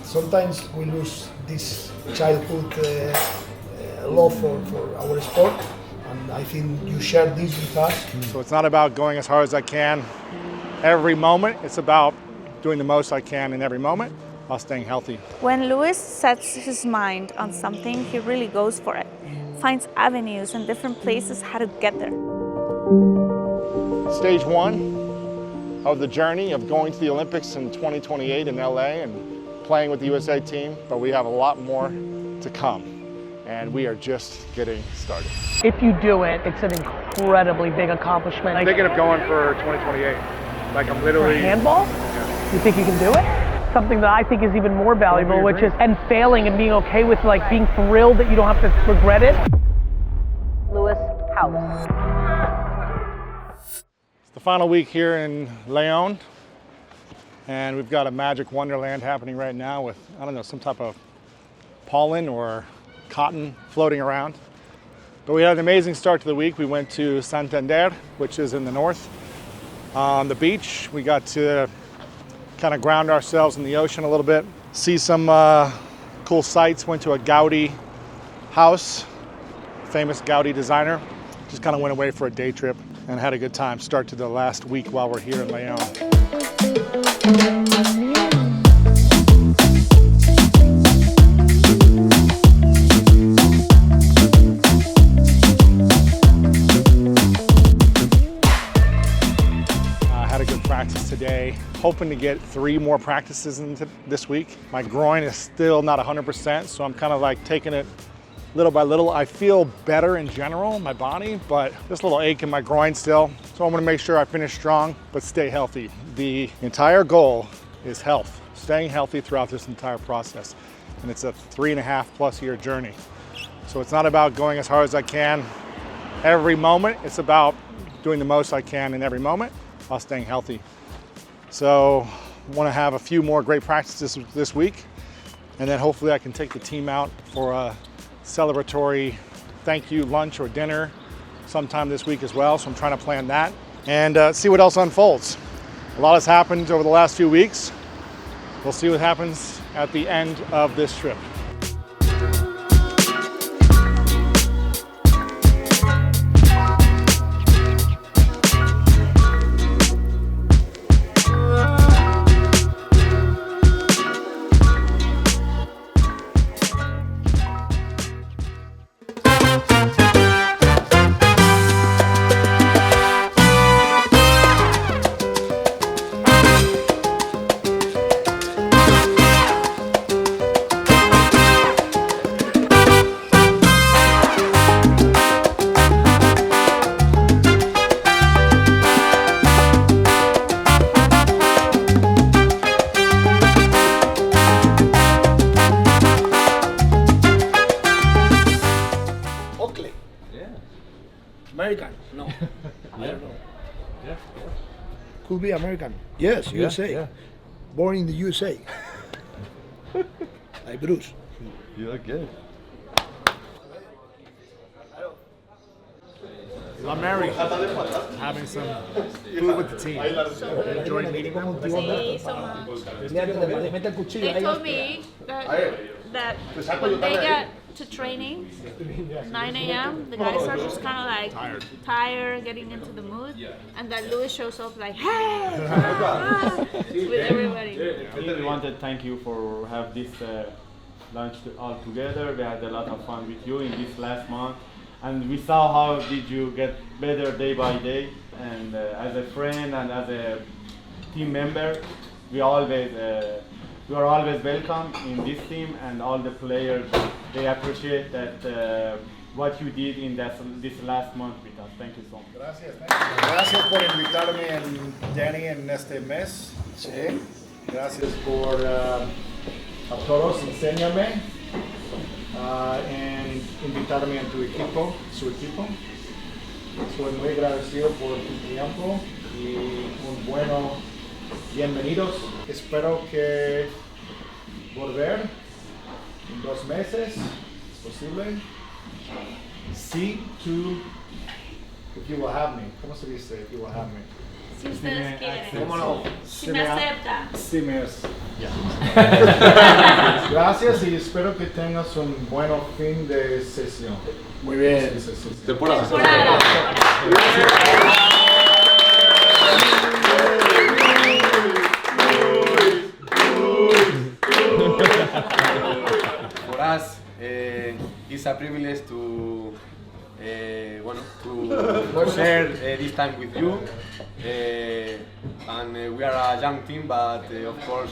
sometimes we lose this childhood love for our sport, and I think you share this with us. So it's not about going as hard as I can every moment. It's about doing the most I can in every moment while staying healthy. When Luis sets his mind on something, he really goes for it, finds avenues and different places how to get there. Stage one of the journey of going to the Olympics in 2028 in LA and playing with the USA team, but we have a lot more to come, and we are just getting started. If you do it, it's an incredibly big accomplishment. I'm thinking of going for 2028. Like I'm literally... For handball? Yeah. You think you can do it? Something that I think is even more valuable, which is, and failing and being okay with like being thrilled that you don't have to regret it. Luis House. It's the final week here in León, and we've got a magic wonderland happening right now with, I don't know, some type of pollen or cotton floating around. But we had an amazing start to the week. We went to Santander, which is in the north. On the beach, we got to kind of ground ourselves in the ocean a little bit, see some cool sights, went to a Gaudi house, famous Gaudi designer. Just kind of went away for a day trip and had a good time. Start to the last week while we're here in León. Practice today, hoping to get 3 more practices into this week. My groin is still not 100%, so I'm kind of like taking it little by little. I feel better in general, my body, but this little ache in my groin still. So I'm gonna make sure I finish strong, but stay healthy. The entire goal is health, staying healthy throughout this entire process. And it's a 3.5+ year journey. So it's not about going as hard as I can every moment. It's about doing the most I can in every moment while staying healthy. So I want to have a few more great practices this week, and then hopefully I can take the team out for a celebratory thank you lunch or dinner sometime this week as well. So I'm trying to plan that and see what else unfolds. A lot has happened over the last few weeks. We'll see what happens at the end of this trip. American? No. I don't know. Yeah. Could be American. Yes, USA. Yeah. Born in the USA. Like Bruce. You look good. I'm married. Having some food with the team. Enjoying meeting them. Sí, so much. They told me that when they get to training, 9 a.m., the guys are just kind of like tired, getting into the mood, and that Luis shows up like, hey, with everybody. We wanted to thank you for have this lunch all together. We had a lot of fun with you in this last month, and we saw how did you get better day by day. And as a friend and as a team member, we are always welcome in this team, and all the players, they appreciate that what you did in this last month with us. Thank you so much. Gracias, gracias por invitarme, Danny, en este mes. Sí. Gracias por a todos enseñarme en invitarme en su equipo. Soy muy agradecido por tu tiempo y un bueno bienvenidos. Espero que volver en 2 meses, es posible. Sí, tú, if you will have me. ¿Cómo se dice if you will have me? Si ustedes quieren. Si me aceptan. Sí, Gracias y espero que tengas un buen fin de sesión. Muy bien. Temporada. For us, it's a privilege to share this time with you. And we are a young team, but of course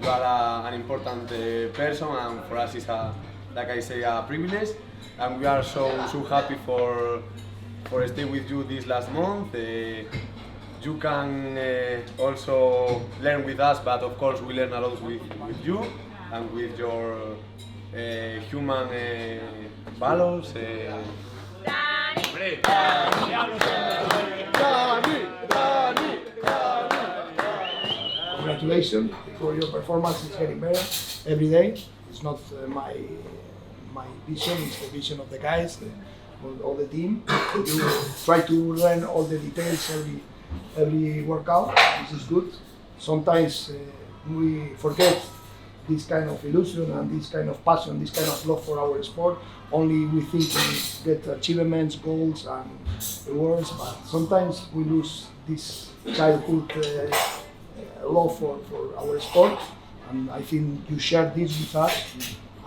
you are an important person, and for us it's like I say, a privilege. And we are so happy for stay with you this last month. You can also learn with us, but of course we learn a lot with you and with your human values. Congratulations for your performance. It's getting better every day. It's not my vision, it's the vision of the guys, all the team. You try to learn all the details every workout. This is good. Sometimes we forget this kind of illusion and this kind of passion, this kind of love for our sport. Only we think we get achievements, goals and rewards, but sometimes we lose this childhood love for our sport. And I think you share this with us.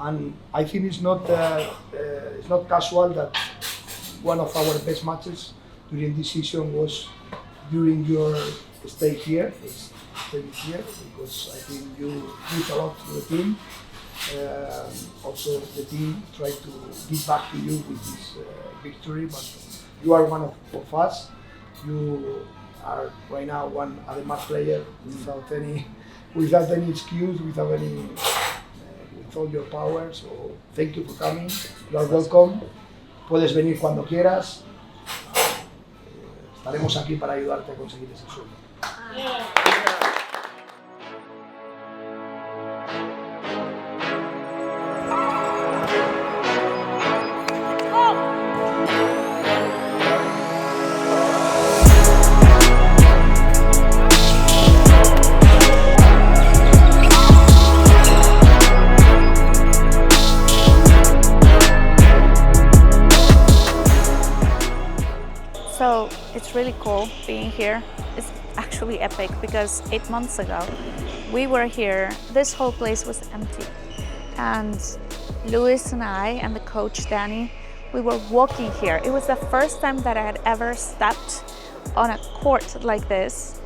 And I think it's not casual that one of our best matches during this season was during your stay here. Because I think you give a lot to the team. Also, the team tried to give back to you with this victory, but you are one of us. You are right now one Ademar player without any excuse, with all your power. So thank you for coming. You are welcome. Puedes venir cuando quieras. Estaremos aquí para ayudarte a conseguir ese sueño. So it's really cool being here. It's actually epic because 8 months ago we were here, this whole place was empty. And Luis and I and the coach Danny, we were walking here. It was the first time that I had ever stepped on a court like this,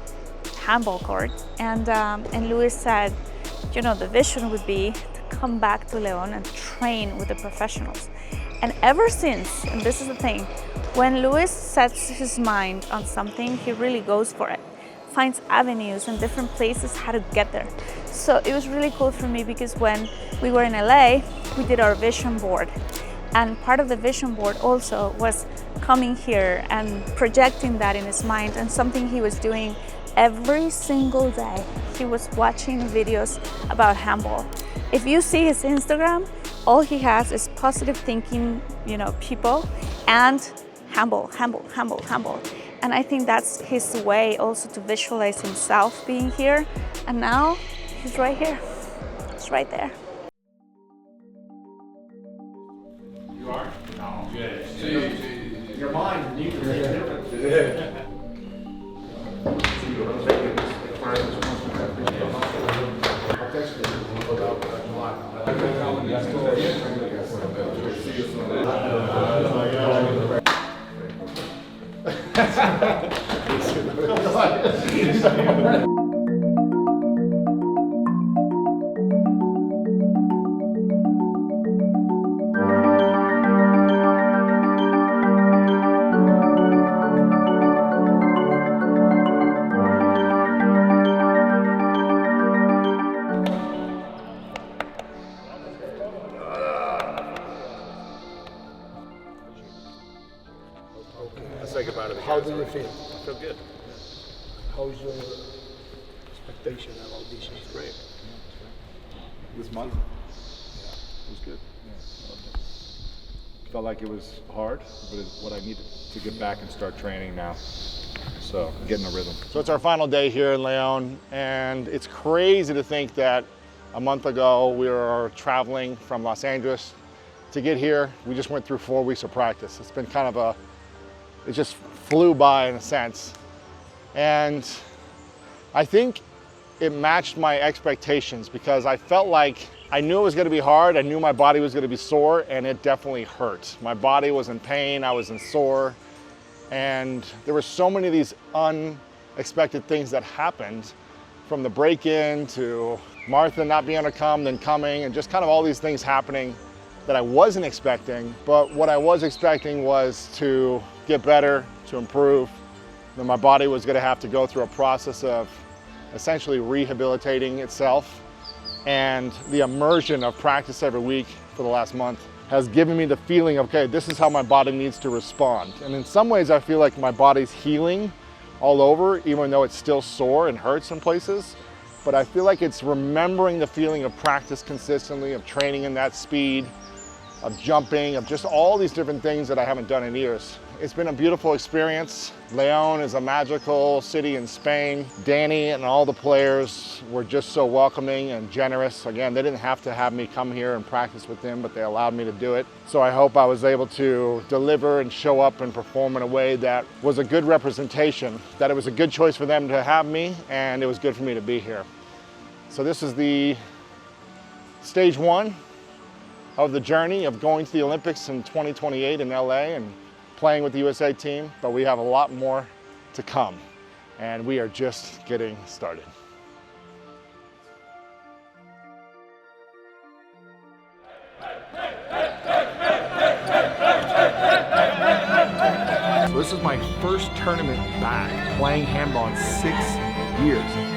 handball court. And Luis said, you know, the vision would be to come back to León and train with the professionals. And ever since, and this is the thing, when Luis sets his mind on something, he really goes for it, finds avenues and different places how to get there. So it was really cool for me because when we were in LA, we did our vision board. And part of the vision board also was coming here and projecting that in his mind, and something he was doing every single day. He was watching videos about handball. If you see his Instagram, all he has is positive thinking, you know, people and handball. And I think that's his way also to visualize himself being here. And now he's right here. It's right there. You are? No. Yeah. Your mind needs to be different. How do you feel? I feel good. How is your expectation about this? Great. This month? It was good. Felt like it was hard, but it's what I needed to get back and start training now. So getting a rhythm. So it's our final day here in Leon, and it's crazy to think that a month ago we were traveling from Los Angeles to get here. We just went through 4 weeks of practice. It's been kind of it just flew by in a sense. And I think it matched my expectations because I felt like I knew it was going to be hard. I knew my body was going to be sore, and it definitely hurt. My body was in pain. I was in sore. And there were so many of these unexpected things that happened, from the break-in to Martha not being able to come, then coming, and just kind of all these things happening that I wasn't expecting. But what I was expecting was to get better, to improve. Then my body was going to have to go through a process of essentially rehabilitating itself. And the immersion of practice every week for the last month has given me the feeling of, okay, this is how my body needs to respond. And in some ways I feel like my body's healing all over, even though it's still sore and hurts in places. But I feel like it's remembering the feeling of practice consistently, of training in that speed, of jumping, of just all these different things that I haven't done in years. It's been a beautiful experience. Leon is a magical city in Spain. Danny and all the players were just so welcoming and generous. Again, they didn't have to have me come here and practice with them, but they allowed me to do it. So I hope I was able to deliver and show up and perform in a way that was a good representation, that it was a good choice for them to have me, and it was good for me to be here. So this is the stage 1 of the journey of going to the Olympics in 2028 in LA and playing with the USA team, but we have a lot more to come, and we are just getting started. So this is my first tournament back playing handball in 6 years.